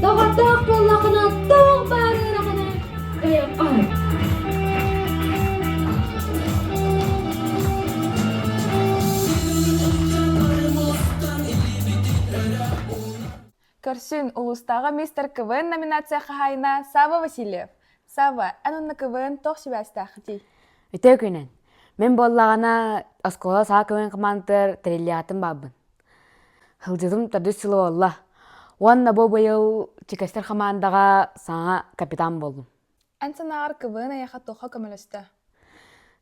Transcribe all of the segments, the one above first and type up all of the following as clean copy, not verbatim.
Дагатах боллахына тоқ барырахына ай. Көрсін улустағы мистер КВН номинация хайна Сава Васильев. Сава, анунна КВН тоқ шибәстәқі дей. Өте күнен. Мен боллағана оскола саа КВН командыр триллиятын бабын. Хылжыдым тады сылы олла. Уанна бо бойыл чекестер командаға саңа капитан болдым. Ән санағар КВН аяқа тоқа көмілісті.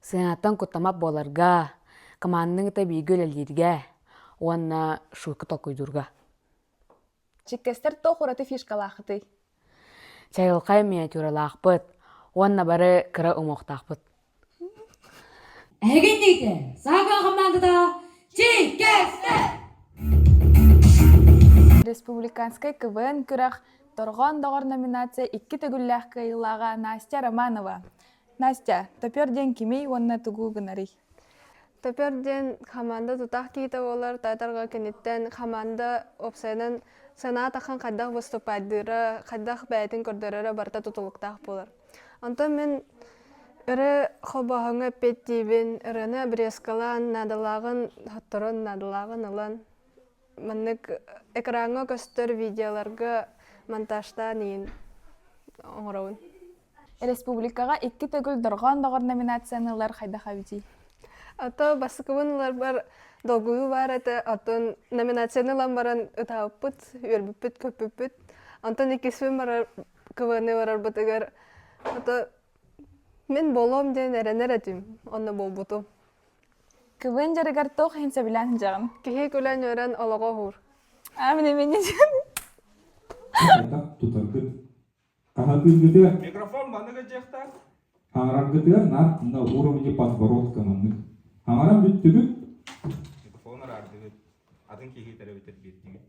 Сынаттан куттамап боларга, командың табигі өлелерге, уанна шулқы тоқойдурга. Чеккестер тоқ ұраты фишкалақы дей. Чайылқай миниатюралақпыт, уанна бары кыра умоқтақпыт. Әген дейді, саған командада чекестер! Республиканскай КВН күрәқ торған доғыр номинация 2 төгілләқ кайылаға Настя Романова. Настя, төперден кемей онна тугу гынарый. Төперден команда тутақ кейті олар татарға кенеттен команда опсайнын сана таққан қаддақ выступайдыры, қаддақ бәйтін көрдірері барта тұтылықтақ болар. Антон мен үрі қобағыңы петтейбін, үріні брескалан, надылағын, хаттырын, надылағын ылан. Маннык экранға көстір видеоларға монтажта нейін оңырауын. Республикаға 2 төгіл дұрған доғыр номинациянылар қайдаға бейдей. Ато басықывынылар бар долгую бар әті, атын номинациянылан баран ұтауыппыт, өрбіппіт, көпіппіт. Антон екесіпін барар кываны барар бұтығар. Ато мен болом ден әрінер әтім, онны бол бұту. КВН жарығар тоқ хенсе білән жағын. Кехе көлән өрен олаға хур. Аміне мене жан. Микрофон маныга жехта. Харагытыр на уровне подбородка маннык. Хамарам бүттүгү. Микрофон арды. Атын кеге теребетет беттиги.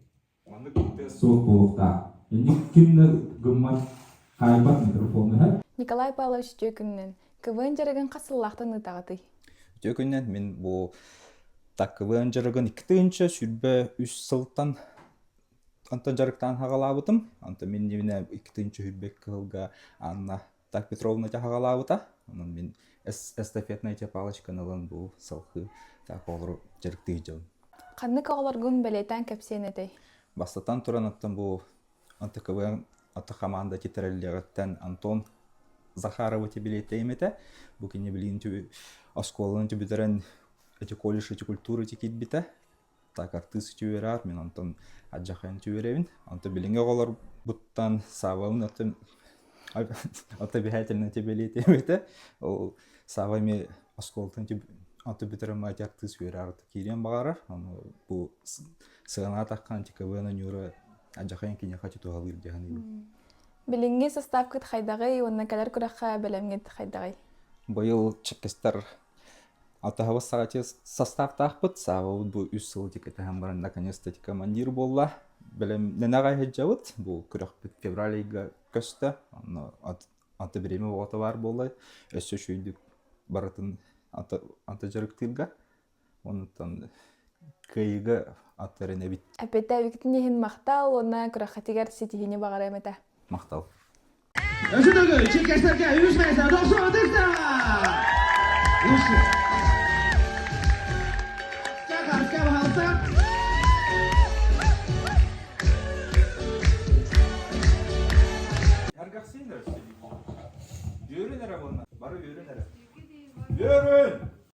Манык бүтте Сол болукта. Никимне гыммат хайбат микрофону ха. Николай Павлович Жөкіннен КВН жарығын қасыллақтың ұтағыды. Жөкүнен мен бу КВН жарыгын 2-нче сүрбе 3 сылтан Антон жарыктан хагалабытым. Антон мен неміне 2-нче сүрбе кылга Анна Так Петровна хагалабыта. Анан мен эстафетная палочканы алан бу сылхы так олор жарыкты жол. Қанны қоғылар күн бәлейтен кәпсен әдей. Бастатан туран аттан бу КВН ата команда титреллерттен Антон Захарова тебилетеймете. Бу кине билин түү осколын тебитерен эти колледж эти культуры тикит бите. Так артист түүрәр, мен Антон аджахан түүрәвин. Антон билинге голар буттан саваун ата бихательно тебилетеймете. Ол савами осколтан аты битерен мать артист түүрәр кирен багарар. Бу сыгана таккан КВН нюра аджахан кине хати тугалыр дигән. Білінге состав күт қайдағай, онна кәлер күрәққа бәлемгет қайдағай. Быйыл чекестер атаһы сагати состав тахпыт савы бу 3 сыл тикете һәм баран наконец-то командир болла. Белем ненага хәҗәвит бу 40 февральга көстә. Аты биреме вакыты бар болла. Өсө шуйдык баратын аты жарыктылга. Онтан кайга атырына бит. Әпетә виктин ехин мақтал, онна күрәққа тигәр сетихине бағар әмәтә. Мактау. Özünü çekesterken yüzmeyse dostum tekrar. Yusuf. Çakar kemalta. Hergaksın da. Yürü nere bunlar? Barı yürü nere? Yürü.